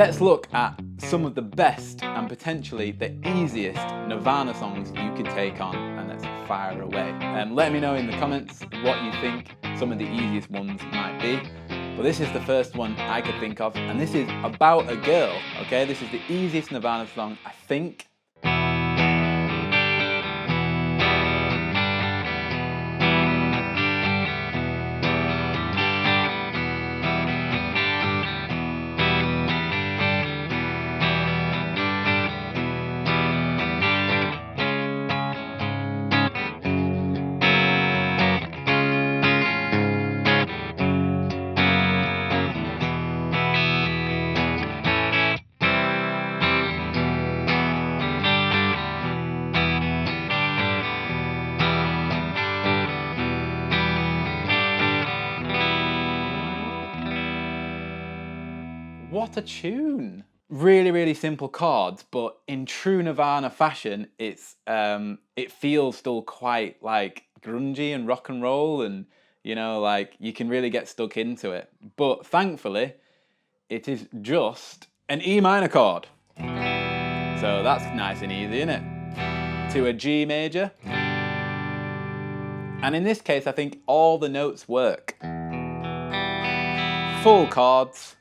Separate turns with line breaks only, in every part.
let's look at some of the best and potentially the easiest Nirvana songs you could take on, and let's fire away. Let me know in the comments what you think some of the easiest ones might be. But this is the first one I could think of, and this is about a girl, okay? This is the easiest Nirvana song, I think. What a tune! Really simple chords, but in true Nirvana fashion, it's it feels still quite like grungy and rock and roll, and you know, like you can really get stuck into it. But thankfully, it is just an E minor chord. So that's nice and easy, isn't it? To a G major. And in this case, I think all the notes work. Full chords.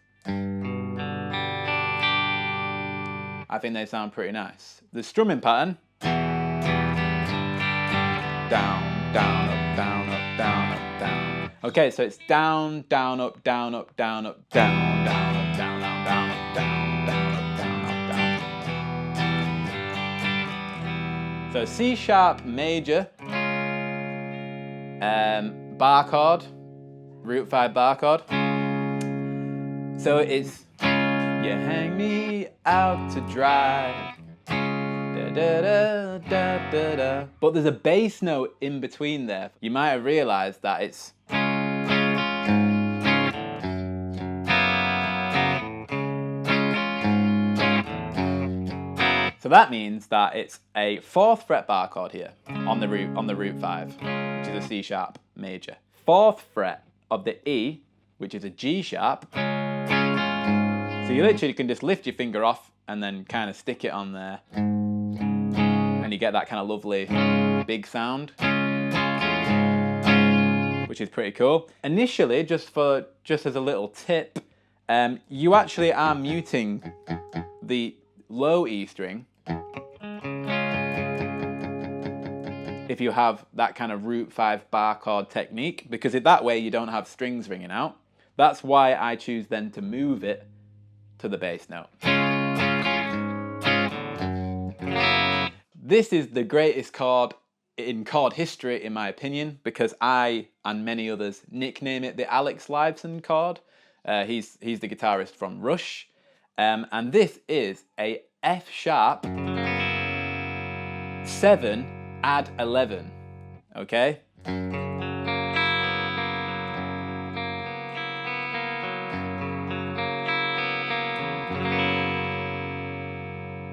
I think they sound pretty nice. The strumming pattern. Down, down, up, down, up, down, up, down. Okay, so it's down, down, up, down, up, down, up, down, down, up, down, down, down, up, down, down, up, down, up, down. So C sharp major, bar chord, root 5 bar chord. So it's you hang me out to dry, da, da, da, da, da, da. But there's a bass note in between there. You might have realised that it's so that means that it's a 4th fret bar chord here on the root 5, which is a C sharp major. 4th fret of the E, which is a G sharp. So you literally can just lift your finger off and then kind of stick it on there. And you get that kind of lovely big sound, which is pretty cool. Initially, just as a little tip, you actually are muting the low E string if you have that kind of root 5 bar chord technique, because that way you don't have strings ringing out. That's why I choose then to move it to the bass note. This is the greatest chord in chord history, in my opinion, because I and many others nickname it the Alex Lifeson chord. He's the guitarist from Rush, and this is a F sharp 7 add 11. Okay.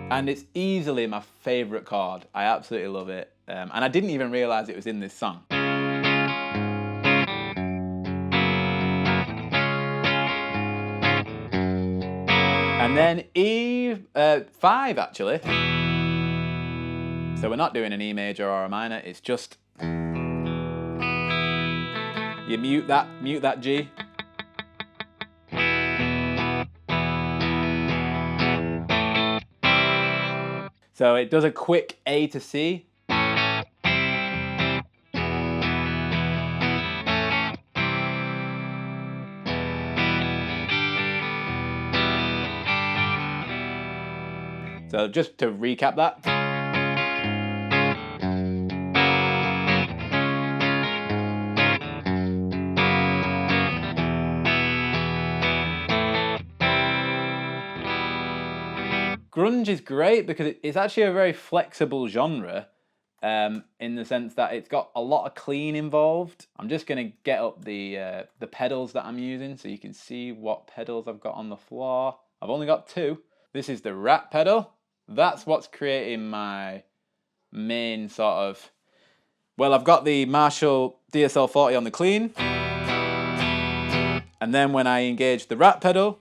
And it's easily my favourite chord. I absolutely love it. And I didn't even realise it was in this song. And then E5 actually. So we're not doing an E major or a minor, it's just you mute that G. So it does a quick A to C. So just to recap that. Grunge is great because it's actually a very flexible genre in the sense that it's got a lot of clean involved. I'm just going to get up the pedals that I'm using so you can see what pedals I've got on the floor. I've only got 2. This is the Rat pedal. That's what's creating my main sort of... Well, I've got the Marshall DSL-40 on the clean. And then when I engage the Rat pedal,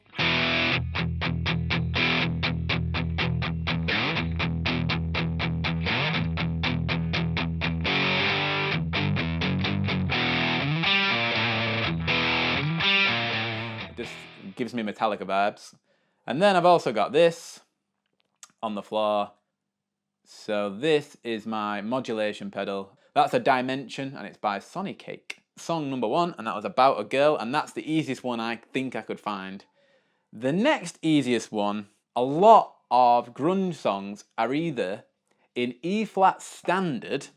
Just gives me Metallica vibes. And then I've also got this on the floor. So this is my modulation pedal. That's a Dimension, and it's by Sonny Cake. Song number 1, and that was About a Girl, and that's the easiest one I think I could find. The next easiest one, a lot of grunge songs are either in E flat standard,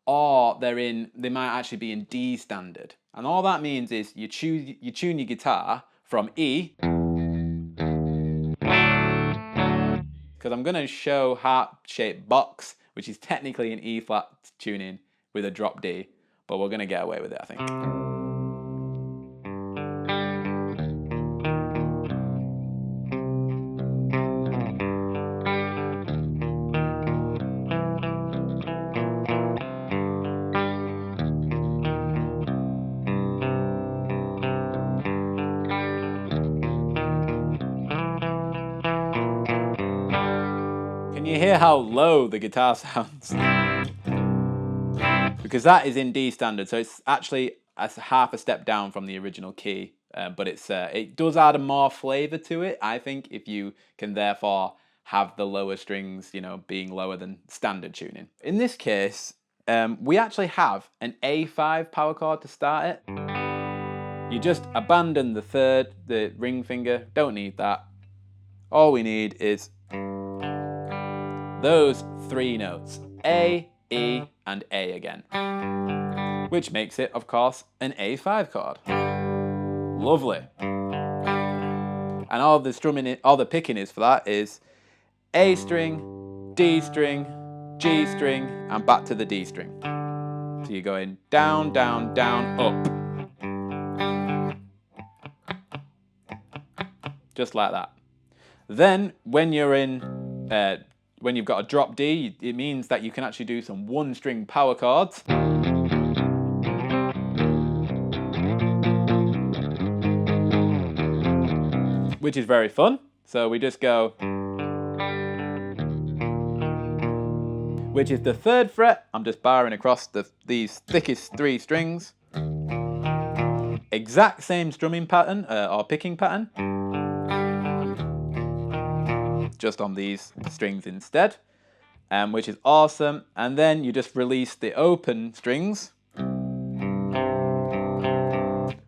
or they might actually be in D standard. And all that means is you tune your guitar from E, because I'm going to show heart-shaped box, which is technically an E flat tuning with a drop D, but we're going to get away with it, I think. Can you hear how low the guitar sounds? Because that is in D standard, so it's actually half a step down from the original key, but it does add a more flavour to it, I think, if you can therefore have the lower strings, being lower than standard tuning. In this case, we actually have an A5 power chord to start it. You just abandon the ring finger, don't need that. All we need is those 3 notes, A, E, and A again, which makes it, of course, an A5 chord. Lovely. And all the picking is for that is A string, D string, G string, and back to the D string. So you're going down, down, down, up. Just like that. Then, when you've got a drop D, it means that you can actually do some 1-string power chords. Which is very fun. So we just go, which is the 3rd fret. I'm just barring across these thickest 3 strings. Exact same strumming pattern, or picking pattern. Just on these strings instead, which is awesome. And then you just release the open strings,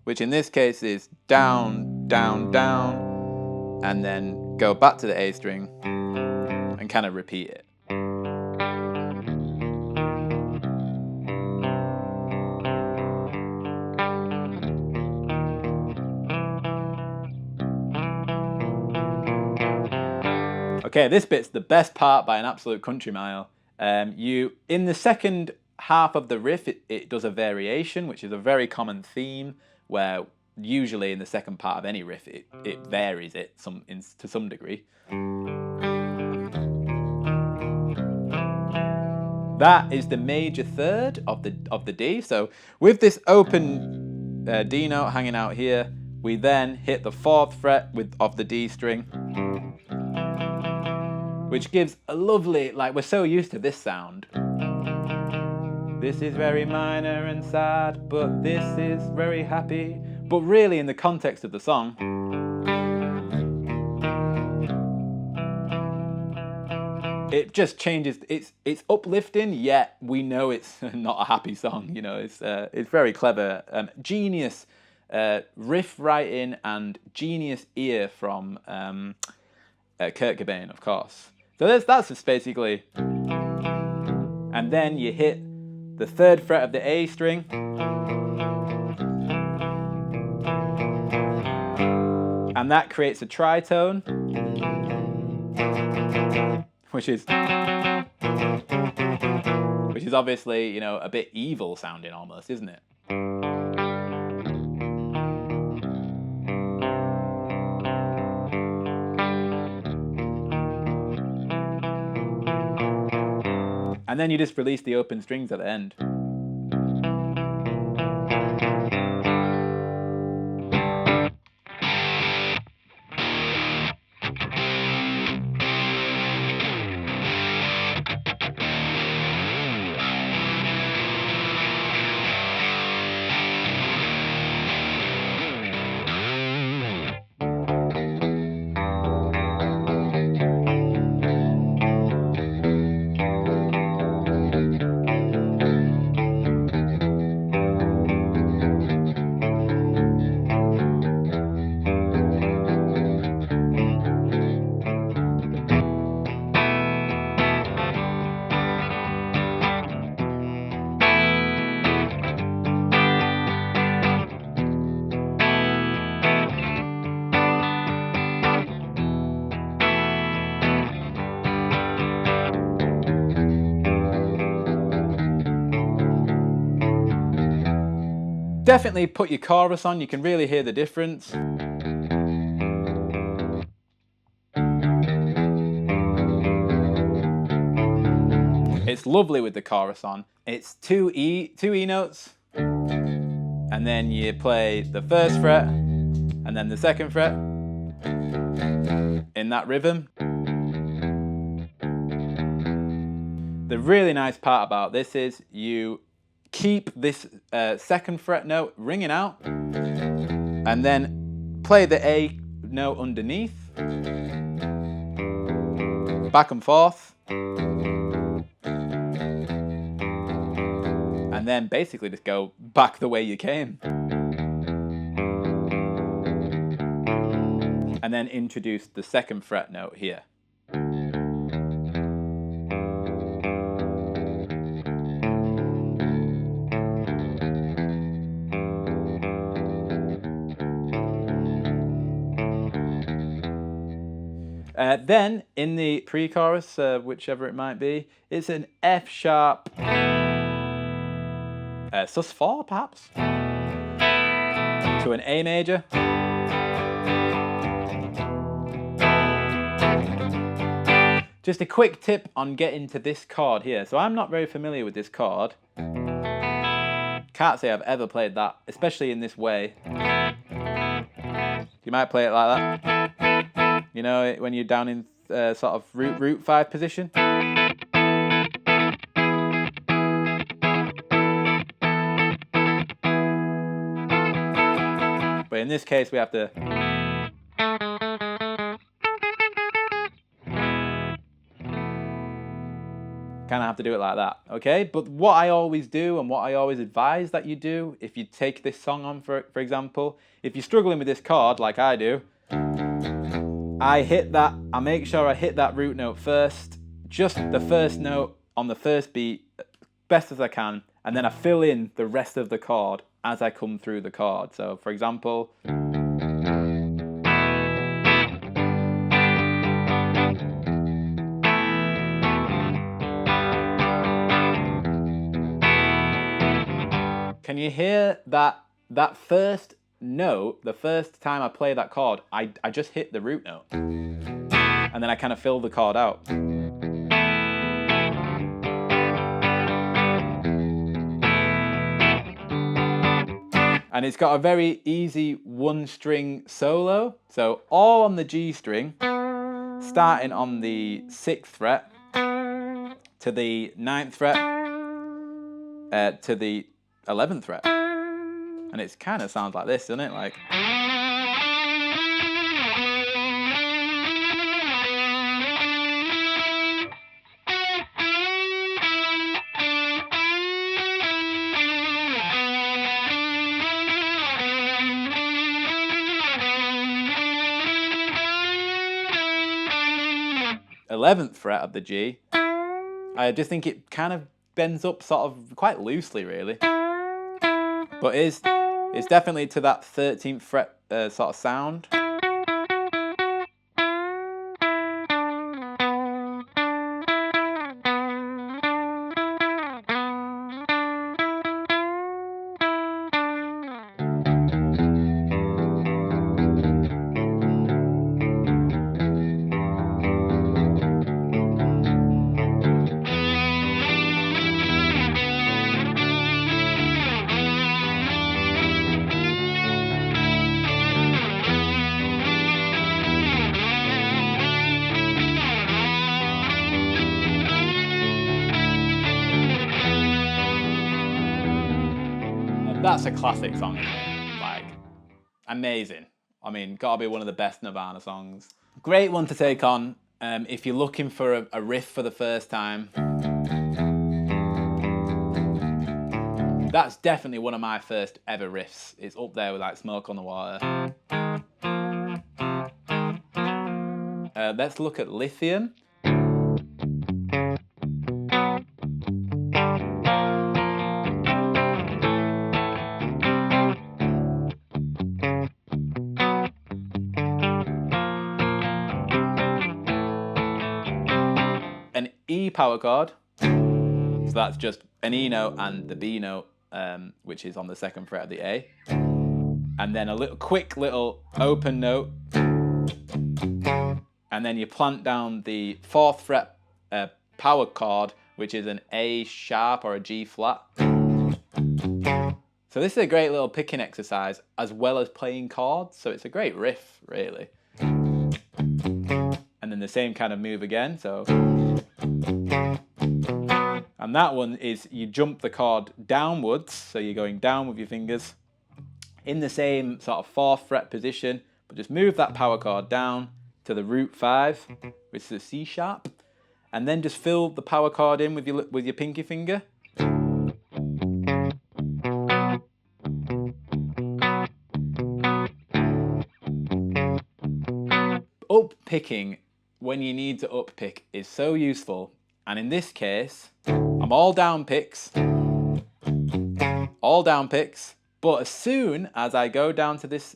which in this case is down, down, down, and then go back to the A string and kind of repeat it. Okay, this bit's the best part by an absolute country mile. In the second half of the riff, it does a variation, which is a very common theme, where usually in the second part of any riff, it varies it to some degree. That is the major 3rd of the D. So with this open D note hanging out here, we then hit the 4th fret of the D string, which gives a lovely, we're so used to this sound. This is very minor and sad, but this is very happy. But really, in the context of the song, it just changes. It's uplifting, yet we know it's not a happy song. It's very clever, genius riff writing and genius ear from Kurt Cobain, of course. So that's just basically, and then you hit the 3rd fret of the A string, and that creates a tritone, which is obviously, a bit evil sounding almost, isn't it? And then you just release the open strings at the end. Definitely put your chorus on, you can really hear the difference. It's lovely with the chorus on. It's two E notes, and then you play the first fret, and then the second fret, in that rhythm. The really nice part about this is you keep this second fret note ringing out, and then play the A note underneath, back and forth, and then basically just go back the way you came. And then introduce the second fret note here. Then in the pre-chorus, whichever it might be, it's an F sharp sus4 perhaps, to an A major. Just a quick tip on getting to this chord here. So I'm not very familiar with this chord. Can't say I've ever played that, especially in this way. You might play it like that. You know, when you're down in sort of root 5 position. But in this case, we have to kind of have to do it like that, okay? But what I always do, and what I always advise that you do, if you take this song on, for example, if you're struggling with this chord like I do, I make sure I hit that root note first, just the first note on the first beat, best as I can, and then I fill in the rest of the chord as I come through the chord. So, for example, can you hear that first note, the first time I play that chord, I just hit the root note. And then I kind of fill the chord out. And it's got a very easy one string solo. So all on the G string, starting on the 6th fret, to the 9th fret, to the 11th fret. And it kind of sounds like this, doesn't it? Like. Eleventh fret of the G, I just think it kind of bends up sort of quite loosely, really. But it's definitely to that 13th fret sort of sound. 'Cause that's a classic song, isn't it? Like, amazing. I mean, gotta be one of the best Nirvana songs. Great one to take on if you're looking for a riff for the first time. That's definitely one of my first ever riffs. It's up there with like Smoke on the Water. Let's look at Lithium. An E power chord. So that's just an E note and the B note which is on the 2nd fret of the A. And then a quick little open note. And then you plant down the 4th fret power chord, which is an A sharp or a G flat. So this is a great little picking exercise as well as playing chords. So it's a great riff, really. And then the same kind of move again. So, and that one is you jump the chord downwards. So you're going down with your fingers in the same sort of 4th fret position, but just move that power chord down to the root 5, which is a C sharp, and then just fill the power chord in with your pinky finger. Up picking when you need to up pick is so useful, and in this case, I'm all down picks, but as soon as I go down to this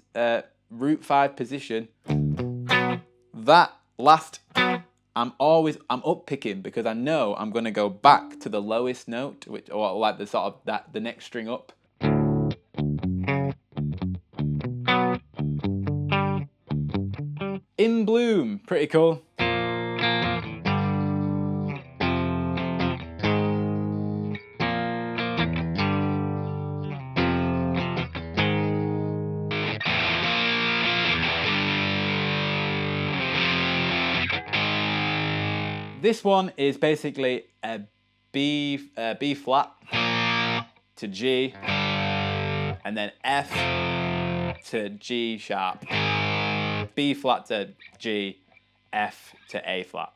root 5 position, that last, I'm up picking because I know I'm going to go back to the lowest note, or like the sort of the next string up. In Bloom, pretty cool. This one is basically a B flat to G, and then F to G sharp, B flat to G, F to A flat.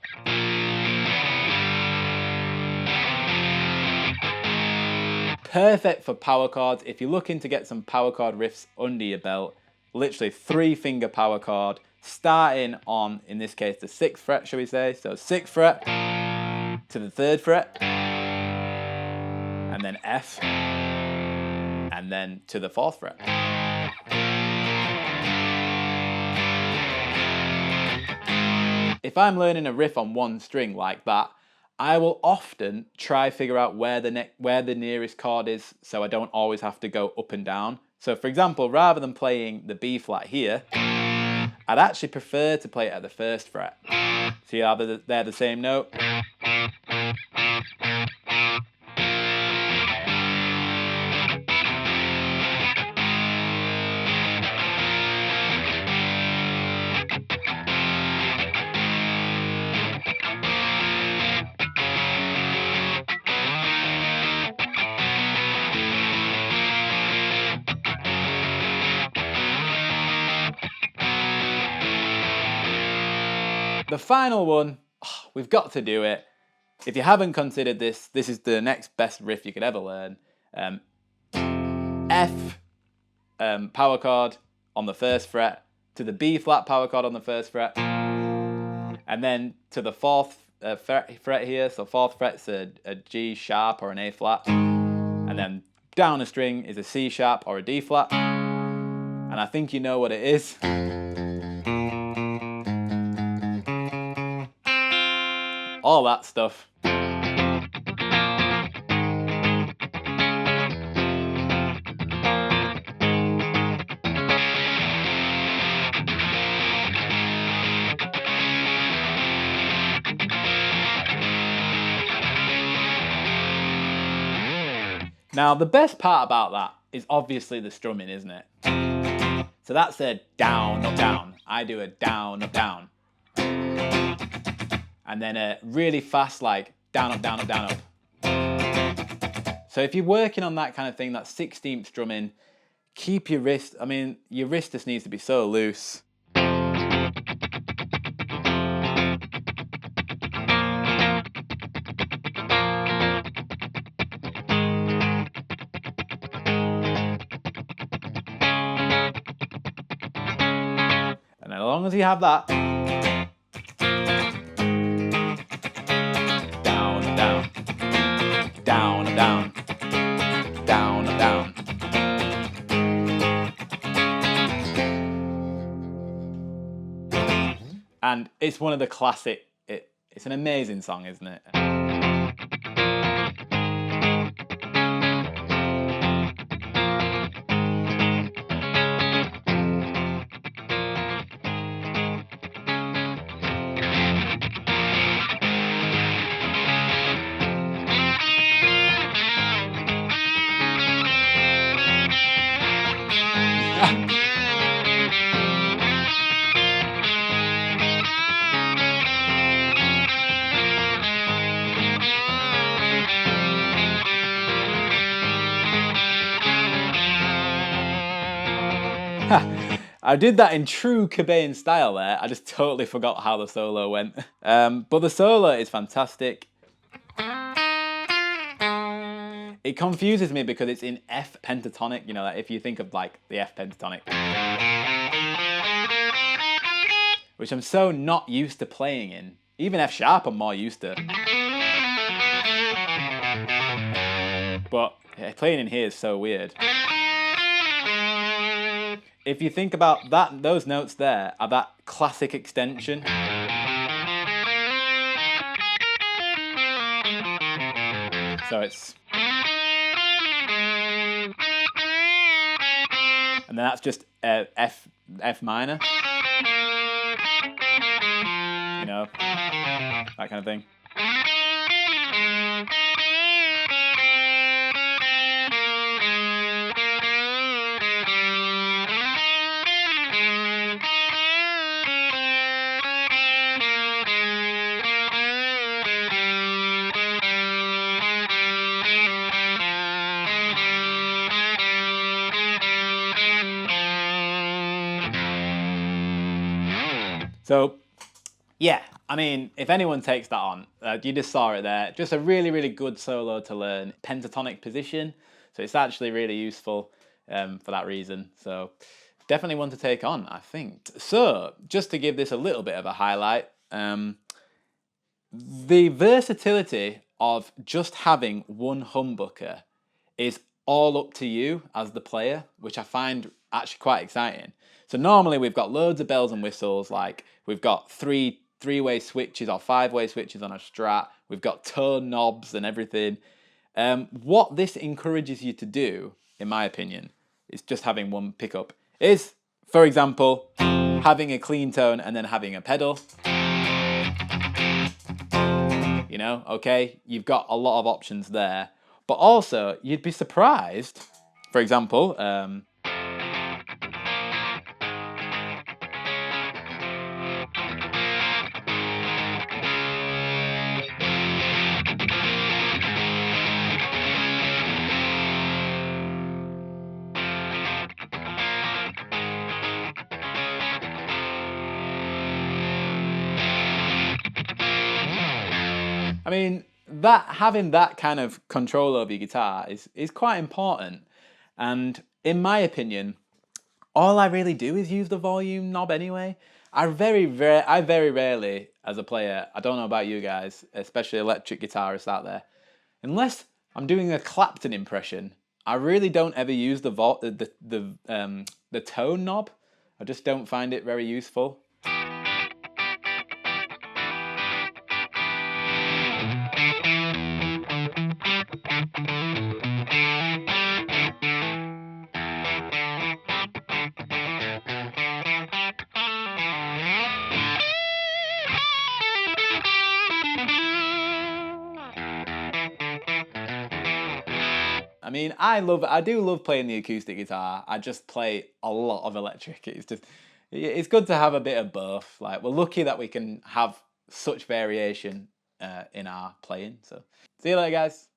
Perfect for power chords. If you're looking to get some power chord riffs under your belt, literally 3-finger power chord, starting on, in this case, the 6th fret, shall we say? So 6th fret to the 3rd fret, and then F, and then to the 4th fret. If I'm learning a riff on one string like that, I will often try figure out where the nearest chord is, so I don't always have to go up and down. So for example, rather than playing the B flat here, I'd actually prefer to play it at the 1st fret. See how they're the same note? The final one, we've got to do it. If you haven't considered this, this is the next best riff you could ever learn. F power chord on the 1st fret to the B flat power chord on the 1st fret, and then to the 4th fret here. So 4th fret's a G sharp or an A flat, and then down a string is a C sharp or a D flat, and I think you know what it is. All that stuff. Now, the best part about that is obviously the strumming, isn't it? So that's a down, up, down. I do a down, up, down. And then a really fast, like, down, up, down, up, down, up. So if you're working on that kind of thing, that 16th strumming, keep your wrist, I mean, your wrist just needs to be so loose. And as long as you have that, and it's one of the classic, it's an amazing song, isn't it? I did that in true Cobain style there. I just totally forgot how the solo went. But the solo is fantastic. It confuses me because it's in F pentatonic, you know, like if you think of like the F pentatonic. Which I'm so not used to playing in. Even F sharp I'm more used to. But playing in here is so weird. If you think about that, those notes there are that classic extension. So it's... And then that's just F minor. You know, that kind of thing. So, yeah, I mean, if anyone takes that on, you just saw it there. Just a really, really good solo to learn. Pentatonic position. So it's actually really useful for that reason. So definitely one to take on, I think. So just to give this a little bit of a highlight, the versatility of just having one humbucker is all up to you as the player, which I find actually quite exciting. So normally we've got loads of bells and whistles, like we've got three-way switches or five-way switches on a Strat, we've got tone knobs and everything. What this encourages you to do, in my opinion, is just having one pickup. Is, for example, having a clean tone and then having a pedal. You know, okay, you've got a lot of options there. But also, you'd be surprised, for example, I mean, having that kind of control over your guitar is quite important. And in my opinion, all I really do is use the volume knob anyway. I very rarely, as a player, I don't know about you guys, especially electric guitarists out there, unless I'm doing a Clapton impression, I really don't ever use the tone knob. I just don't find it very useful. I mean, I do love playing the acoustic guitar. I just play a lot of electric. It's good to have a bit of both. Like, we're lucky that we can have such variation in our playing. So, see you later, guys.